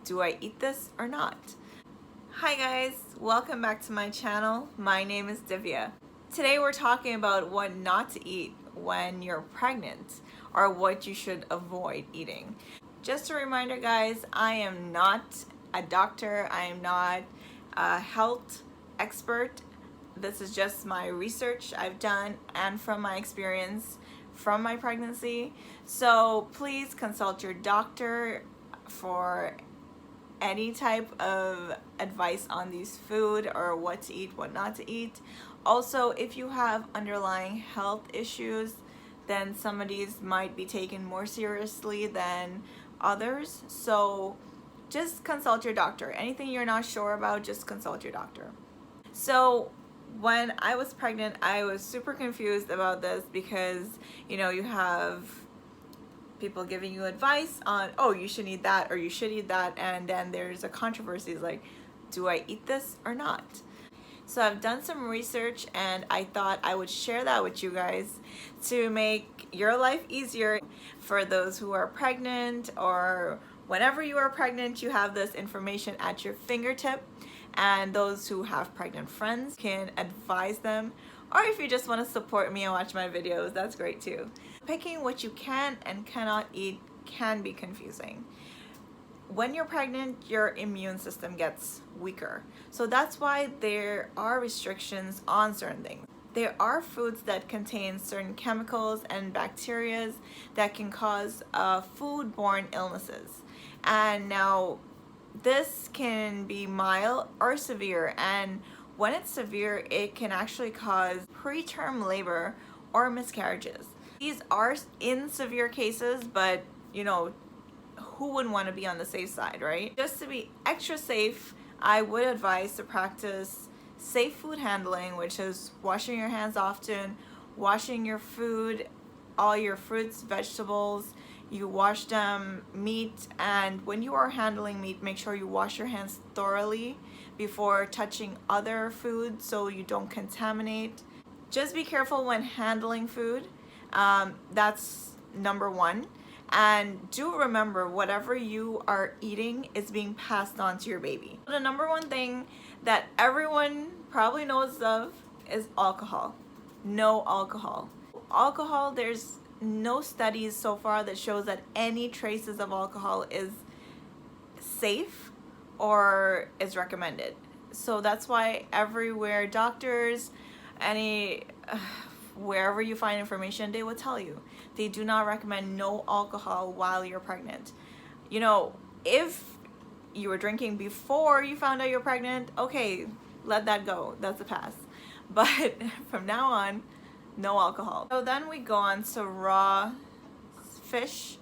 do I eat this or not? Hi guys, welcome back to my channel. My name is Divya. Today we're talking about what not to eat when you're pregnant or what you should avoid eating. Just a reminder guys, I am not a doctor, I am not a health expert. This is just my research I've done and from my experience from my pregnancy. So please consult your doctor for any type of advice on these food or what to eat, what not to eat. Also, if you have underlying health issues, then some of these might be taken more seriously than others. So just consult your doctor. Anything you're not sure about, just consult your doctor. So when I was pregnant, I was super confused about this because, you know, you have people giving you advice on, oh, you should eat that or you should eat that, and then there's a controversy like, do I eat this or not? So I've done some research and I thought I would share that with you guys to make your life easier for those who are pregnant, or whenever you are pregnant you have this information at your fingertip, and those who have pregnant friends can advise them, or if you just want to support me and watch my videos, that's great too. Picking what you can and cannot eat can be confusing. When you're pregnant, your immune system gets weaker. So that's why there are restrictions on certain things. There are foods that contain certain chemicals and bacteria that can cause foodborne illnesses. And now this can be mild or severe, and when it's severe, it can actually cause preterm labor or miscarriages. These are in severe cases, but you know, who wouldn't want to be on the safe side, right? Just to be extra safe, I would advise to practice safe food handling, which is washing your hands often, washing your food, all your fruits, vegetables, you wash them, meat, and when you are handling meat, make sure you wash your hands thoroughly before touching other food so you don't contaminate. Just be careful when handling food. That's number one. And do remember, whatever you are eating is being passed on to your baby. The number one thing that everyone probably knows of is alcohol. No alcohol. Alcohol, there's no studies so far that shows that any traces of alcohol is safe or is recommended. So that's why everywhere, doctors, wherever you find information, they will tell you they do not recommend no alcohol while you're pregnant. You know, if you were drinking before you found out you're pregnant, okay, let that go, that's a pass. But from now on, no alcohol. So then we go on to raw fish,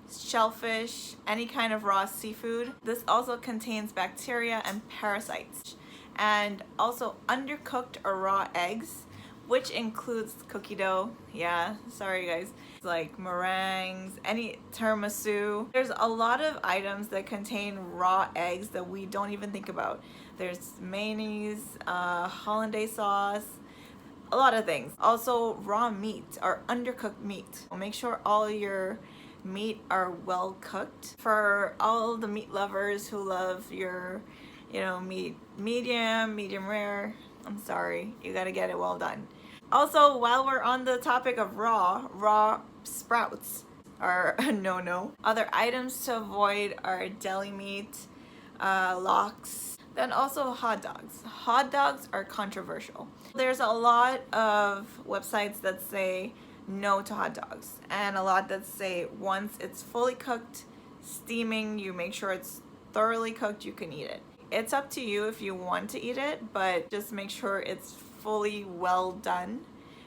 shellfish, any kind of raw seafood. This also contains bacteria and parasites, and also undercooked or raw eggs, which includes cookie dough. Yeah, sorry guys. Like meringues, any tiramisu. There's a lot of items that contain raw eggs that we don't even think about. There's mayonnaise, hollandaise sauce, a lot of things. Also raw meat or undercooked meat. Make sure all your meat are well cooked. For all the meat lovers who love your, you know, meat medium rare, I'm sorry, you gotta get it well done. Also, while we're on the topic of raw sprouts are a no-no. Other items to avoid are deli meat, lox, then also hot dogs. Hot dogs are controversial. There's a lot of websites that say no to hot dogs, and a lot that say once it's fully cooked, steaming, you make sure it's thoroughly cooked, you can eat it. It's up to you if you want to eat it, but just make sure it's fully well done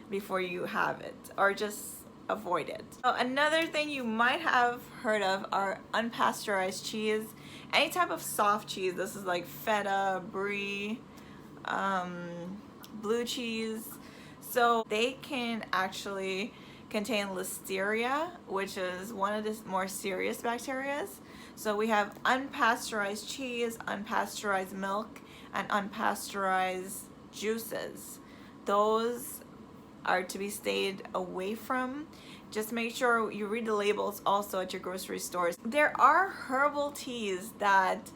before you have it, or just avoid it. So another thing you might have heard of are unpasteurized cheese. Any type of soft cheese. This is like feta, brie, blue cheese. So they can actually contain listeria, which is one of the more serious bacteria. So we have unpasteurized cheese, unpasteurized milk, and unpasteurized juices. Those are to be stayed away from Just make sure you read the labels also at your grocery stores. There are herbal teas that,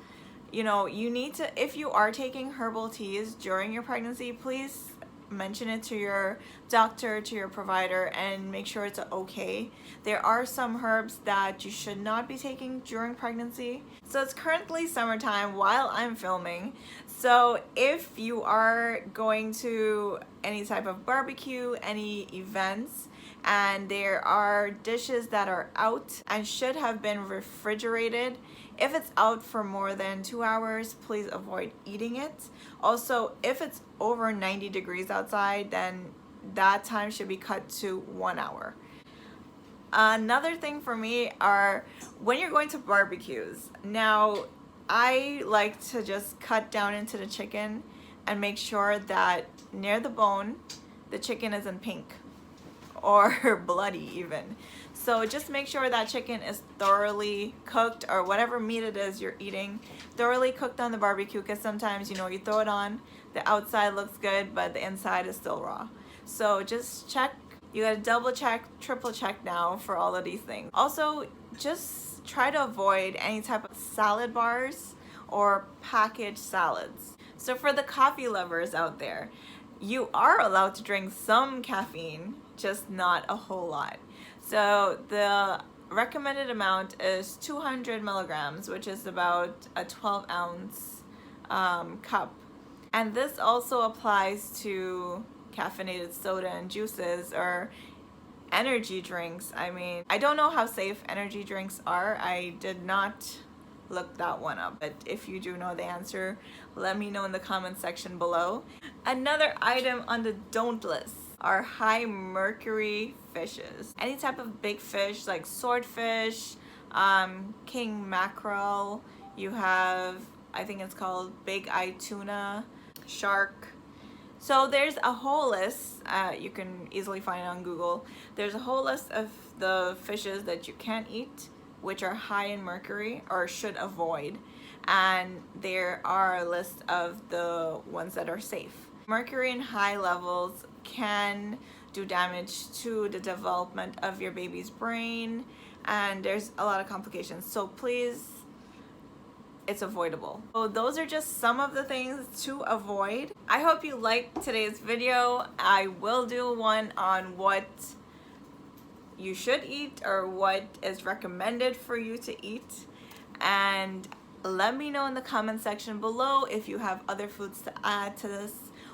you know, you need to, if you are taking herbal teas during your pregnancy, please mention it to your doctor, to your provider, and make sure it's okay. There are some herbs that you should not be taking during pregnancy. So it's currently summertime while I'm filming. So if you are going to any type of barbecue, any events, and there are dishes that are out and should have been refrigerated, if it's out for more than 2 hours, please avoid eating it. Also, if it's over 90 degrees outside, then that time should be cut to 1 hour. Another thing for me are when you're going to barbecues. Now, I like to just cut down into the chicken and make sure that near the bone, the chicken isn't pink or bloody even. So just make sure that chicken is thoroughly cooked, or whatever meat it is you're eating, thoroughly cooked on the barbecue, because sometimes, you know, you throw it on, the outside looks good, but the inside is still raw. So just check. You gotta double check, triple check now for all of these things. Also, just try to avoid any type of salad bars or packaged salads. So for the coffee lovers out there, you are allowed to drink some caffeine, just not a whole lot. So the recommended amount is 200 milligrams, which is about a 12-ounce cup. And this also applies to caffeinated soda and juices or energy drinks. I mean, I don't know how safe energy drinks are. I did not look that one up, but if you do know the answer, let me know in the comment section below. Another item on the don't list are high mercury fishes. Any type of big fish like swordfish, king mackerel, you have, I think it's called big eye tuna, shark. So there's a whole list, you can easily find it on Google. There's a whole list of the fishes that you can't eat, which are high in mercury or should avoid, and there are a list of the ones that are safe. Mercury in high levels can do damage to the development of your baby's brain, and there's a lot of complications, so please, it's avoidable. So those are just some of the things to avoid. I hope you liked today's video. I will do one on what you should eat or what is recommended for you to eat, and let me know in the comment section below if you have other foods to add to this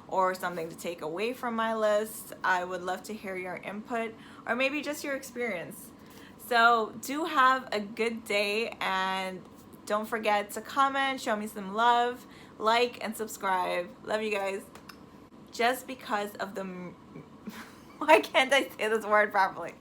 or something to take away from my list. I would love to hear your input or maybe just your experience. So do have a good day, and don't forget to comment, show me some love, like, and subscribe. Love you guys. Just because of the why can't I say this word properly?